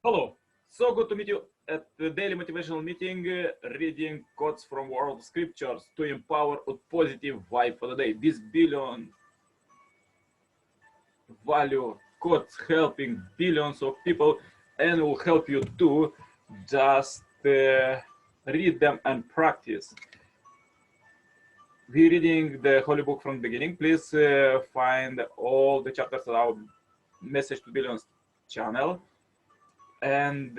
Hello, so good to meet you at the daily motivational meeting, reading quotes from World Scriptures to empower a positive vibe for the day. This billion value quotes helping billions of people and will help you too. Just read them and practice. We're reading the Holy Book from the beginning. Please find all the chapters of our Message to Billions channel. And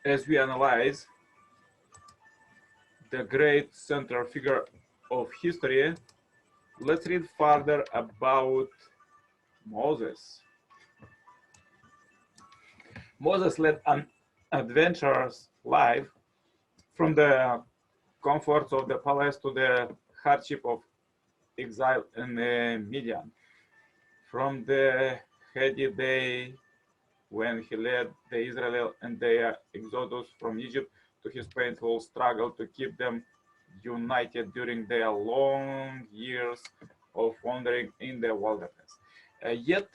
as we analyze the great central figure of history, let's read further about Moses. Moses led an adventurous life from the comforts of the palace to the hardship of exile in Midian. From the heady day when he led the Israel and their exodus from Egypt to his painful struggle to keep them united during their long years of wandering in the wilderness. Yet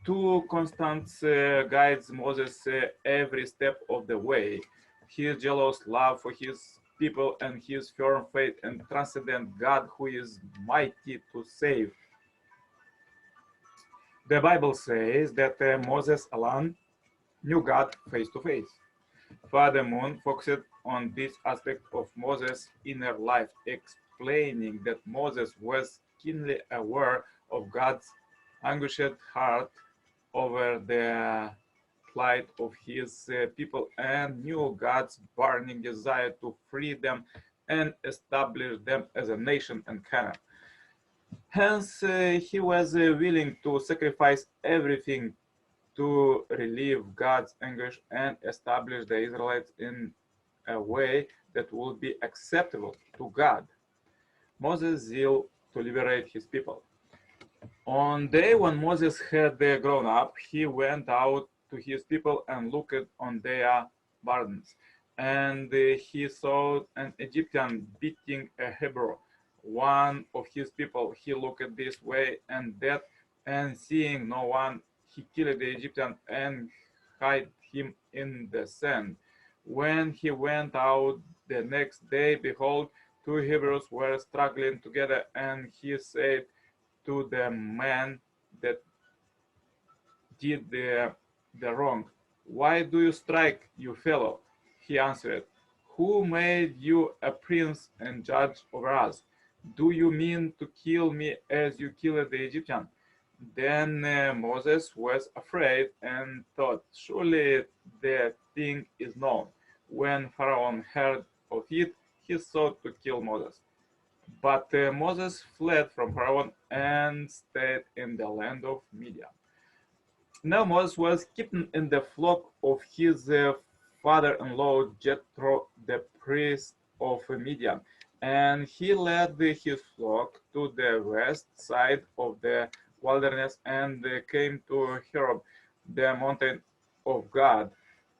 two constants guides Moses every step of the way: his jealous love for his people and his firm faith and transcendent God who is mighty to save. The Bible says that Moses alone knew God face to face. Father Moon focused on this aspect of Moses' inner life, explaining that Moses was keenly aware of God's anguished heart over the plight of his people and knew God's burning desire to free them and establish them as a nation and Canaan. Hence, he was willing to sacrifice everything to relieve God's anguish and establish the Israelites in a way that would be acceptable to God. Moses' zeal to liberate his people. On day when Moses had grown up, he went out to his people and looked on their burdens. And he saw an Egyptian beating a Hebrew, one of his people. He looked this way and that, and seeing no one, he killed the Egyptian and hid him in the sand. When he went out the next day, behold, two Hebrews were struggling together, and he said to the man that did the wrong, "Why do you strike, you fellow?" He answered, "Who made you a prince and judge over us? Do you mean to kill me as you killed the Egyptian?" Then Moses was afraid and thought, "Surely the thing is known." When Pharaoh heard of it, he sought to kill Moses. But Moses fled from Pharaoh and stayed in the land of Midian. Now Moses was keeping in the flock of his father-in-law Jethro, the priest of Midian, and he led his flock to the west side of the wilderness and came to Horeb, the mountain of God.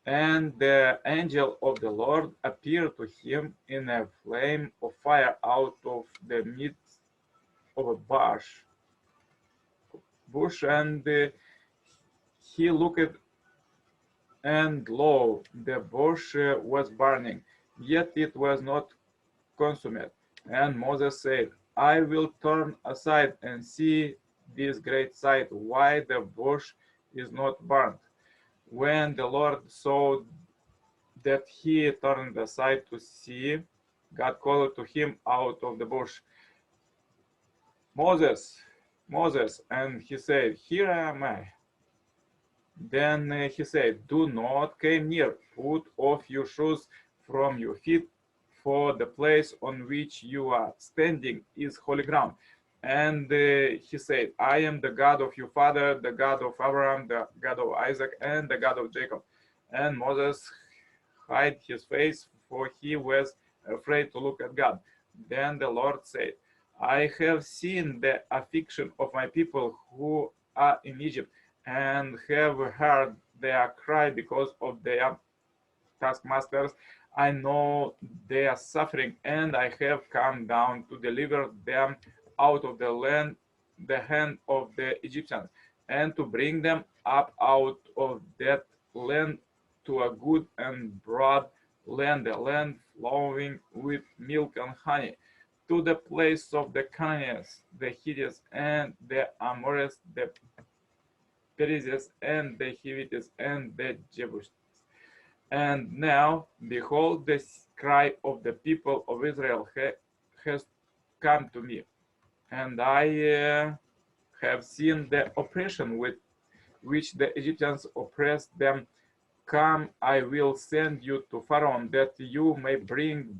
And the angel of the Lord appeared to him in a flame of fire out of the midst of a bush, and he looked, and lo, the bush was burning, yet it was not consumed. And Moses said, "I will turn aside and see this great sight, why the bush is not burnt." When the Lord saw that he turned aside to see, God called to him out of the bush, "Moses, Moses," and he said, "Here am I." Then he said, "Do not come near, put off your shoes from your feet, for the place on which you are standing is holy ground." And he said, "I am the God of your father, the God of Abraham, the God of Isaac, and the God of Jacob." And Moses hid his face, for he was afraid to look at God. Then the Lord said, "I have seen the affliction of my people who are in Egypt, and have heard their cry because of their taskmasters. I know their suffering, and I have come down to deliver them out of the hand of the Egyptians. and to bring them up out of that land to a good and broad land, a land flowing with milk and honey, to the place of the Canaanites, the Hittites, and the Amorites, the Perizzites, and the Hivites, and the Jebusites. And now, behold, the cry of the people of Israel has come to me, and I have seen the oppression with which the Egyptians oppressed them. Come, I will send you to Pharaoh, that you may bring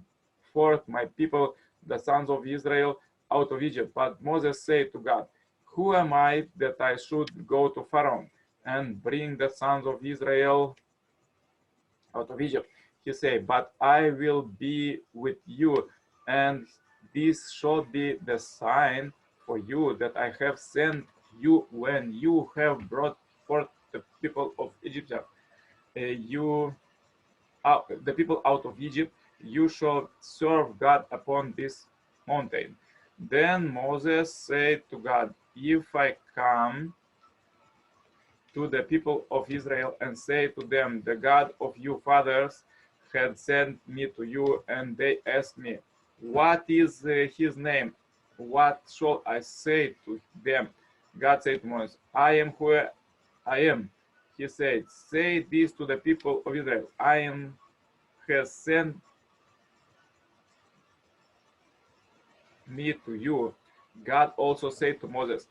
forth my people, the sons of Israel, out of Egypt. But Moses said to God, who am I that I should go to Pharaoh and bring the sons of Israel out of Egypt? He said, but I will be with you, and this shall be the sign for you that I have sent you when you have brought forth the people of Egypt, the people out of Egypt. You shall serve God upon this mountain. Then Moses said to God, if I come to the people of Israel and say to them, the God of your fathers had sent me to you, and they asked me, what is his name? What shall I say to them? God said to Moses, I am who I am. He said, say this to the people of Israel, I am has sent me to you. God also said to Moses,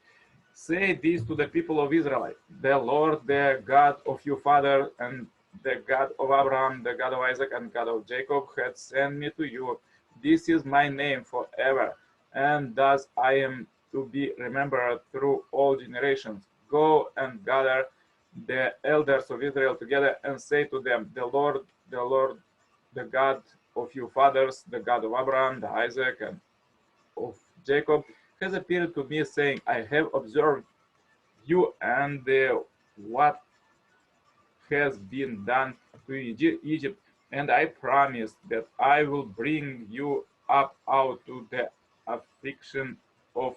say this to the people of Israel, the Lord, the God of your father, and the God of Abraham, the God of Isaac, and God of Jacob, had sent me to you. This is my name forever, and thus I am to be remembered through all generations. Go and gather the elders of Israel together and say to them, the Lord, the God of your fathers, the God of Abraham, the Isaac, and of Jacob, has appeared to me, saying, I have observed you and what has been done to Egypt, and I promise that I will bring you up out of the affliction of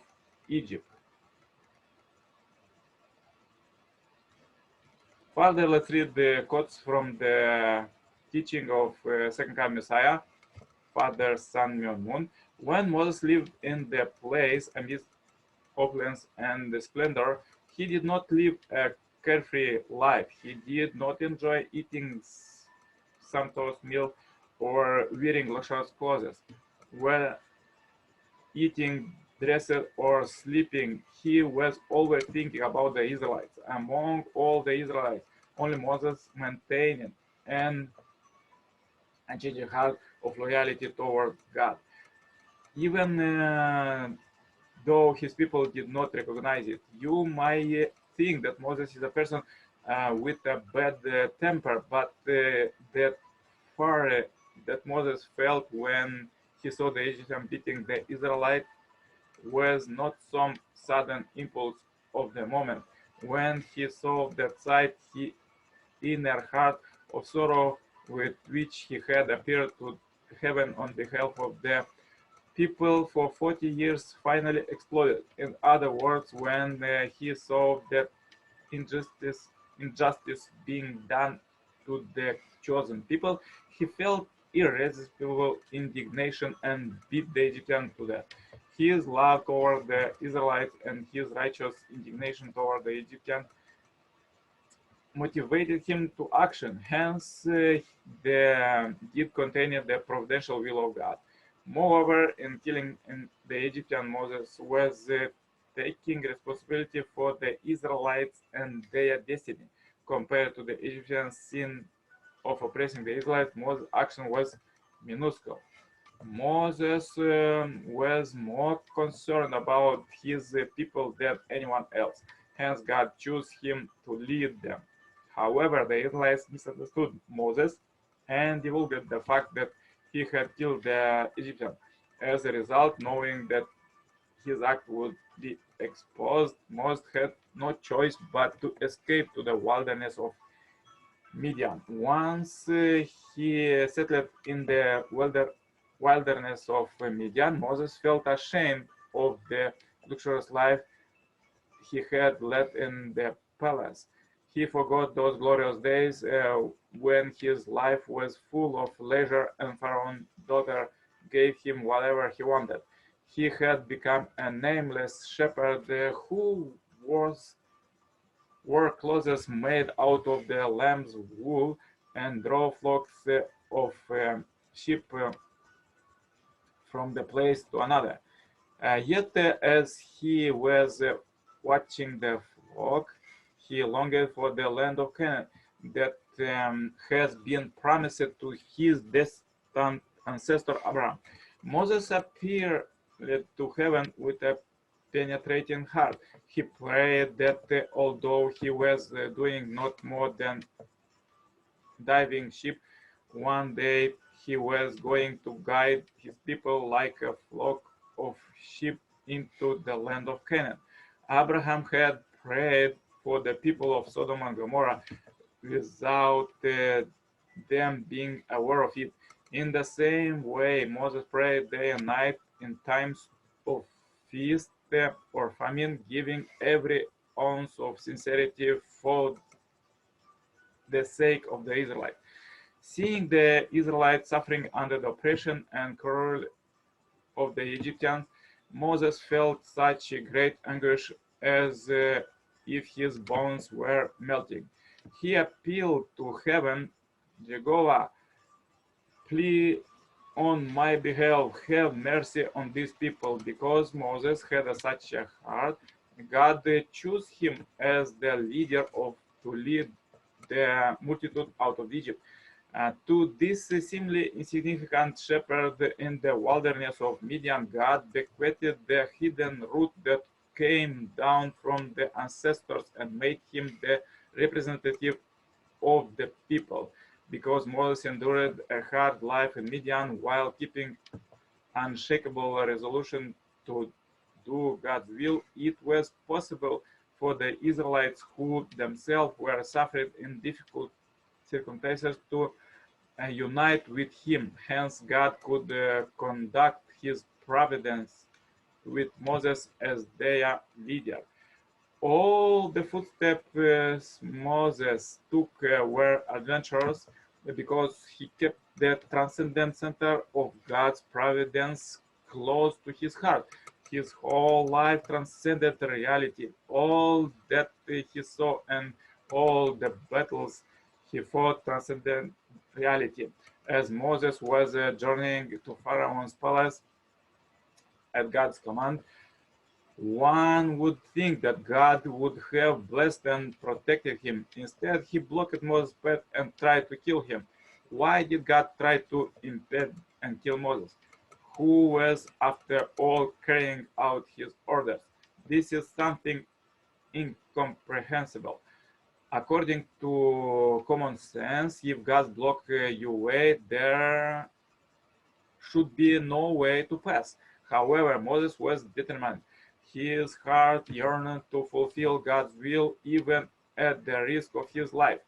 Egypt. Further, let's read the quotes from the teaching of Second Coming Messiah, Father Sun Myung Moon. When Moses lived in the place amidst opulence and splendor, he did not live a carefree life. He did not enjoy eating sumptuous meal or wearing luxurious clothes. While eating, dressing, or sleeping, he was always thinking about the Israelites. Among all the Israelites, only Moses maintained an unchanging heart of loyalty toward God. Even though his people did not recognize it. You might think that Moses is a person with a bad temper, but that far that Moses felt when he saw the Egyptian beating the Israelite was not some sudden impulse of the moment. When he saw that sight, his inner heart of sorrow with which he had appeared to heaven on behalf of the people for 40 years finally exploded. In other words, when he saw that injustice being done to the chosen people, he felt irresistible indignation and beat the Egyptian to death. His love toward the Israelites and his righteous indignation toward the Egyptian motivated him to action. Hence, the deed contained the providential will of God. Moreover, in killing the Egyptian, Moses was taking responsibility for the Israelites and their destiny. Compared to the Egyptian sin of oppressing the Israelites, Moses' action was minuscule. Moses was more concerned about his people than anyone else. Hence, God chose him to lead them. However, the Israelites misunderstood Moses and divulged the fact that he had killed the Egyptian. As a result, knowing that his act would be exposed, Moses had no choice but to escape to the wilderness of Midian. Once he settled in the wilderness of Midian, Moses felt ashamed of the luxurious life he had led in the palace. He forgot those glorious days when his life was full of leisure and Pharaoh's daughter gave him whatever he wanted. He had become a nameless shepherd who wore clothes made out of the lamb's wool and drove flocks of sheep from the place to another. Yet, as he was watching the flock, he longed for the land of Canaan that has been promised to his distant ancestor Abraham. Moses appeared to heaven with a penetrating heart. He prayed that although he was doing not more than diving sheep, one day he was going to guide his people like a flock of sheep into the land of Canaan. Abraham had prayed for the people of Sodom and Gomorrah without them being aware of it. In the same way, Moses prayed day and night in times of feast or famine, giving every ounce of sincerity for the sake of the Israelites. Seeing the Israelites suffering under the oppression and cruelty of the Egyptians, Moses felt such a great anguish as if his bones were melting. He appealed to heaven, Jehovah, please on my behalf, have mercy on these people. Because Moses had such a heart, God chose him as the leader to lead the multitude out of Egypt. To this seemingly insignificant shepherd in the wilderness of Midian, God bequeathed the hidden root that came down from the ancestors and made him the representative of the people. Because Moses endured a hard life in Midian while keeping unshakable resolution to do God's will, it was possible for the Israelites who themselves were suffering in difficult circumstances to unite with him. Hence, God could conduct his providence with Moses as their leader. All the footsteps Moses took were adventurous because he kept the transcendent center of God's providence close to his heart. His whole life transcended reality. All that he saw and all the battles he fought transcended reality. As Moses was journeying to Pharaoh's palace at God's command, one would think that God would have blessed and protected him. Instead, he blocked Moses' path and tried to kill him. Why did God try to impede and kill Moses, who was, after all, carrying out his orders? This is something incomprehensible. According to common sense, if God blocks your way, there should be no way to pass. However, Moses was determined. His heart yearned to fulfill God's will even at the risk of his life.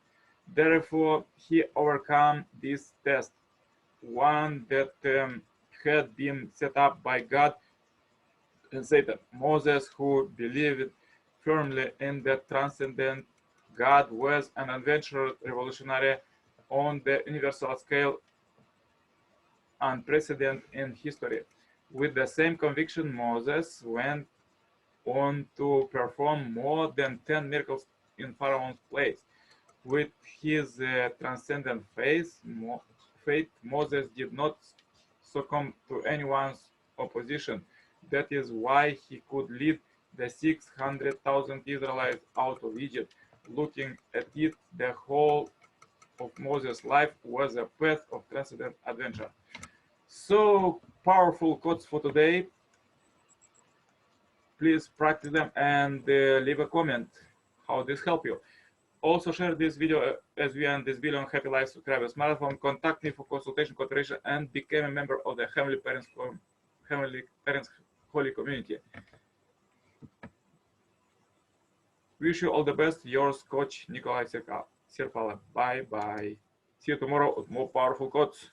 Therefore, he overcame this test, one that had been set up by God and Satan. Moses, who believed firmly in the transcendent God, was an adventurous revolutionary on the universal scale unprecedented in history. With the same conviction, Moses went on to perform more than 10 miracles in Pharaoh's place. With his transcendent faith, Moses did not succumb to anyone's opposition. That is why he could lead the 600,000 Israelites out of Egypt. Looking at it, the whole of Moses' life was a path of transcendent adventure. So powerful quotes for today. Please practice them and leave a comment how this helped you. Also share this video as we end this video on Happy Life Subscribers Marathon. Contact me for consultation, cooperation, and become a member of the Heavenly Parents Holy Community. Wish you all the best. Yours, Coach Nikolai Serpala. Bye bye. See you tomorrow with more powerful quotes.